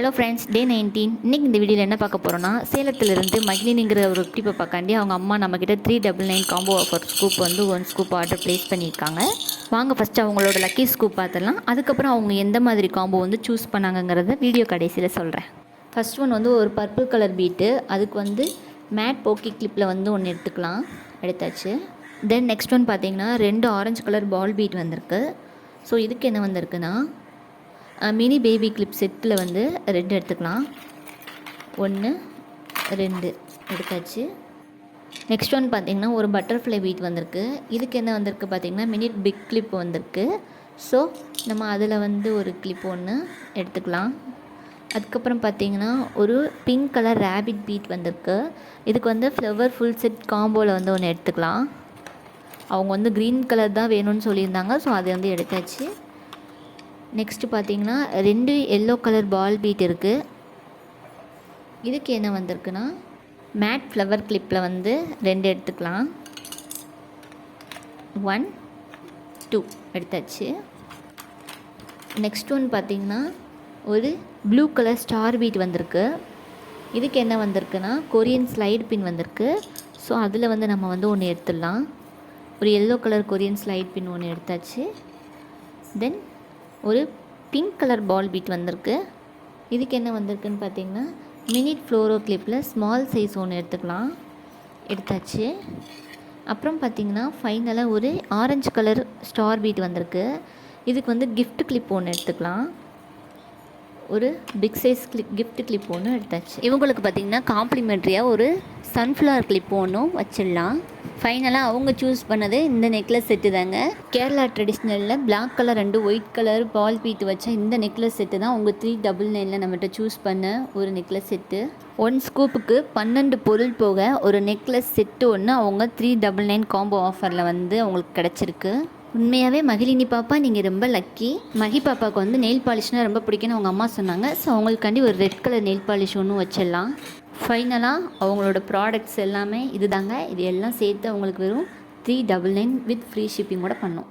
Hello friends, டே 19. இன்றைக்கி இந்த வீடியோவில் என்ன பார்க்க போகிறோன்னா, சேலத்திலிருந்து மகிழினிங்கிற ஒரு குட்டி பாப்பாக்காண்டி அவங்க அம்மா நம்மக்கிட்ட 399 காம்போ ஆஃபர் ஸ்கூப் வந்து 1 ஸ்கூப் ஆர்டர் ப்ளேஸ் பண்ணியிருக்காங்க. வாங்க ஃபஸ்ட்டு அவங்களோட லக்கி ஸ்கூப் பார்த்துடலாம். அதுக்கப்புறம் அவங்க எந்த மாதிரி காம்போ வந்து சூஸ் பண்ணாங்கங்கிறத வீடியோ கடைசியில் சொல்கிறேன். ஃபஸ்ட் ஒன் வந்து ஒரு பர்பிள் கலர் பீட்டு. அதுக்கு வந்து மேட் போக்கி கிளிப்பில் வந்து ஒன்று எடுத்தாச்சு. தென் நெக்ஸ்ட் ஒன் பார்த்தீங்கன்னா 2 ஆரஞ்சு கலர் பால் பீட் வந்திருக்கு. ஸோ இதுக்கு என்ன வந்திருக்குன்னா, மினி பேபி கிளிப் செட்டில் வந்து 2 எடுத்துக்கலாம். 1 2 எடுத்தாச்சு. நெக்ஸ்ட் ஒன் பார்த்திங்கன்னா ஒரு பட்டர்ஃப்ளை பீட் வந்திருக்கு. இதுக்கு என்ன வந்திருக்கு பார்த்திங்கன்னா மினி பிக் கிளிப் வந்திருக்கு. ஸோ நம்ம அதில் வந்து ஒரு கிளிப் ஒன்று எடுத்துக்கலாம். அதுக்கப்புறம் பார்த்திங்கன்னா ஒரு பிங்க் கலர் ரேபிட் பீட் வந்திருக்கு. இதுக்கு வந்து ஃப்ளவர் ஃபுல் செட் காம்போவில் வந்து ஒன்று எடுத்துக்கலாம். அவங்க வந்து க்ரீன் கலர் தான் வேணும்னு சொல்லியிருந்தாங்க. ஸோ அதை வந்து எடுத்தாச்சு. நெக்ஸ்ட்டு பார்த்திங்கன்னா 2 எல்லோ கலர் பால் பீட் இருக்குது. இதுக்கு என்ன வந்திருக்குன்னா மேட் ஃப்ளவர் கிளிப்பில் வந்து 2 எடுத்துக்கலாம். 1 2 எடுத்தாச்சு. நெக்ஸ்ட் ஒன் பார்த்திங்கன்னா ஒரு ப்ளூ கலர் ஸ்டார் பீட் வந்திருக்கு. இதுக்கு என்ன வந்திருக்குன்னா கொரியன் ஸ்லைடு பின் வந்திருக்கு. ஸோ அதில் வந்து நம்ம வந்து ஒன்று எடுத்துடலாம். ஒரு எல்லோ கலர் கொரியன் ஸ்லைட் பின் ஒன்று எடுத்தாச்சு. தென் ஒரு பிங்க் கலர் பால் பீட் வந்திருக்கு. இதுக்கு என்ன வந்திருக்குன்னு பார்த்தீங்கன்னா மினிட் ஃப்ளோரோ கிளிப்பில் ஸ்மால் சைஸ் ஒன்று எடுத்தாச்சு. அப்புறம் பார்த்திங்கன்னா ஃபைனலாக ஒரு ஆரஞ்சு கலர் ஸ்டார் பீட் வந்திருக்கு. இதுக்கு வந்து கிஃப்ட் கிளிப் ஒன்று எடுத்துக்கலாம். ஒரு பிக் சைஸ் கிஃப்ட் கிளிப் ஒன்று எடுத்தாச்சு. இவங்களுக்கு பார்த்திங்கன்னா காம்ப்ளிமெண்ட்ரியாக ஒரு சன்ஃப்ளவர் கிளிப் ஒன்றும் வச்சிடலாம். ஃபைனலாக அவங்க சூஸ் பண்ணது இந்த நெக்லஸ் செட்டு தாங்க. கேரளா ட்ரெடிஷ்னலில் பிளாக் கலர் 2 ஒயிட் கலர் பால் பீட் வச்ச இந்த நெக்லஸ் செட்டு தான் அவங்க 399 நம்மகிட்ட சூஸ் பண்ண ஒரு நெக்லஸ் செட்டு. 1 ஸ்கூப்புக்கு 12 பொருள் போக ஒரு நெக்லஸ் செட்டு ஒன்று அவங்க 399 காம்போ ஆஃபரில் வந்து அவங்களுக்கு கிடச்சிருக்கு. உண்மையாகவே மகிழினி பாப்பா நீங்கள் ரொம்ப லக்கி. மகி பாப்பாவுக்கு வந்து நெயில் பாலிஷ்னால் ரொம்ப பிடிக்குன்னு அவங்க அம்மா சொன்னாங்க. ஸோ அவங்களுக்காண்டி ஒரு ரெட் கலர் நெயில் பாலிஷ் ஒன்று வச்சிடலாம். ஃபைனலாக அவங்களோட ப்ராடக்ட்ஸ் எல்லாமே இது தாங்க. இது எல்லாம் சேர்த்து அவங்களுக்கு வெறும் 399 வித் ஃப்ரீ ஷிப்பிங்கோட பண்ணோம்.